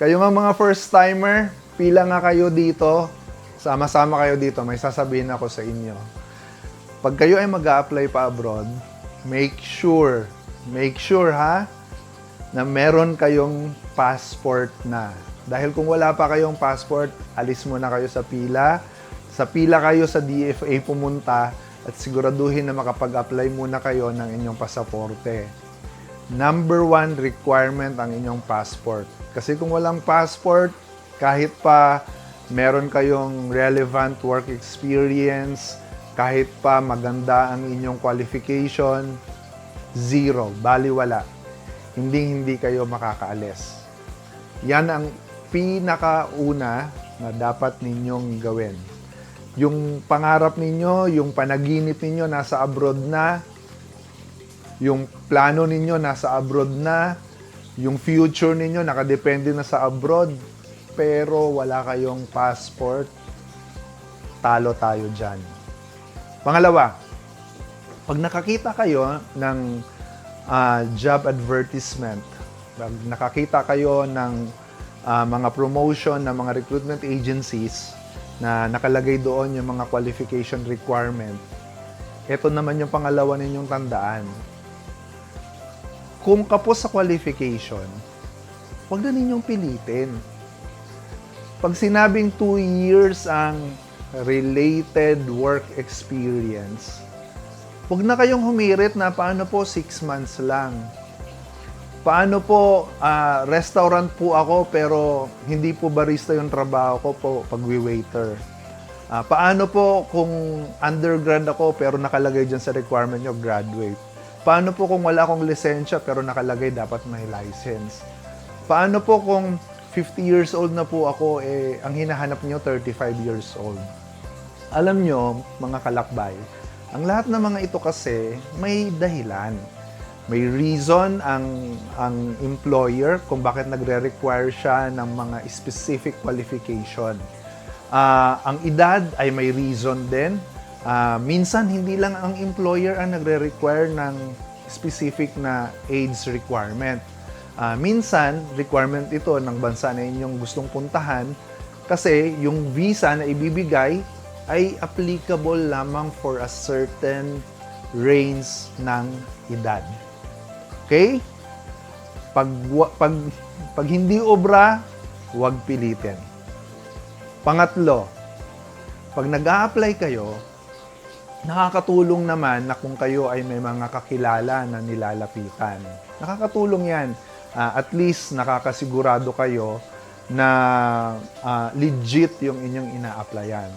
Kayo nga mga first-timer, pila nga kayo dito. Sama-sama kayo dito. May sasabihin ako sa inyo. Pag kayo ay mag-a-apply pa abroad, make sure ha, na meron kayong passport na. Dahil kung wala pa kayong passport, alis muna kayo sa pila. Sa pila kayo sa DFA pumunta at siguraduhin na makapag-apply muna kayo ng inyong pasaporte. Number 1 requirement ang inyong passport. Kasi kung walang passport, kahit pa meron kayong relevant work experience, kahit pa maganda ang inyong qualification, zero, baliwala. Hindi kayo makakaalis. Yan ang pinakauna na dapat ninyong gawin. Yung pangarap ninyo, yung panaginip ninyo nasa abroad na, yung plano ninyo nasa abroad na, yung future ninyo nakadepende na sa abroad, pero wala kayong passport, talo tayo dyan. Pangalawa, pag nakakita kayo ng job advertisement, pag nakakita kayo ng mga promotion ng mga recruitment agencies na nakalagay doon yung mga qualification requirement, ito naman yung pangalawa ninyong tandaan. Kung kapos sa qualification, huwag na ninyong pilitin. Pag sinabing 2 years ang related work experience, huwag na kayong humirit na paano po 6 months lang. Paano po restaurant po ako pero hindi po barista yung trabaho ko po pag-waiter. Paano po kung undergrad ako pero nakalagay dyan sa requirement nyo graduate. Paano po kung wala akong lisensya pero nakalagay dapat may license? Paano po kung 50 years old na po ako, ang hinahanap nyo 35 years old? Alam nyo, mga kalakbay, ang lahat ng mga ito kasi may dahilan. May reason ang employer kung bakit nagre-require siya ng mga specific qualification. Ang edad ay may reason din. Minsan, hindi lang ang employer ang nagre-require ng specific na age requirement. Minsan, requirement ito ng bansa na inyong gustong puntahan kasi yung visa na ibibigay ay applicable lamang for a certain range ng edad. Okay? Pag hindi obra, huwag pilitin. Pangatlo, pag nag-a-apply kayo, nakakatulong naman na kung kayo ay may mga kakilala na nilalapitan. Nakakatulong yan. At least nakakasigurado kayo na legit yung inyong ina-applyan.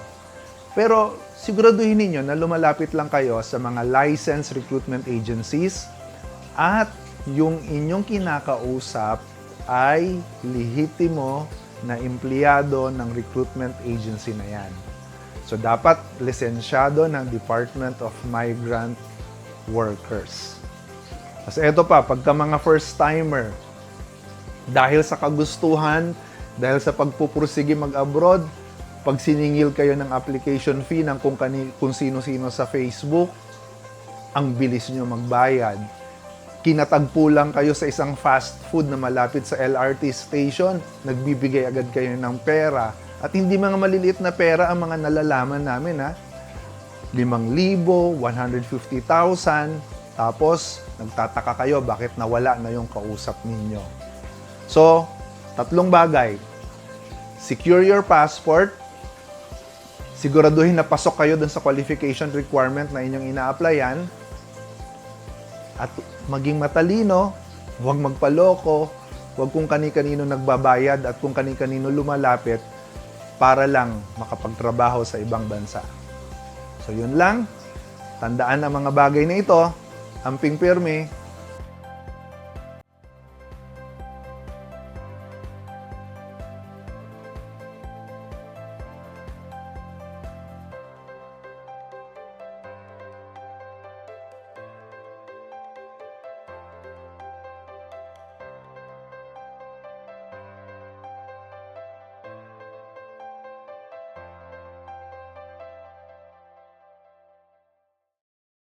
Pero siguraduhin ninyo na lumalapit lang kayo sa mga licensed recruitment agencies at yung inyong kinakausap ay lehitimo na empleyado ng recruitment agency na yan. So, dapat lisensyado ng Department of Migrant Workers. Kasi eto pa, pagka mga first-timer, dahil sa kagustuhan, dahil sa pagpupursige mag-abroad, pag siningil kayo ng application fee ng kung sino-sino sa Facebook, ang bilis nyo magbayad. Kinatagpo lang kayo sa isang fast food na malapit sa LRT station, nagbibigay agad kayo ng pera. At hindi mga maliliit na pera ang mga nalalaman namin, ha? 5,000, 150,000, tapos nagtataka kayo bakit nawala na yung kausap ninyo. So, 3 bagay. Secure your passport, siguraduhin na pasok kayo dun sa qualification requirement na inyong ina-applyan, at maging matalino, huwag magpaloko, huwag kung kani-kanino nagbabayad at kung kani-kanino lumalapit para lang makapagtrabaho sa ibang bansa. So yun lang, tandaan ang mga bagay na ito, amping pirmi,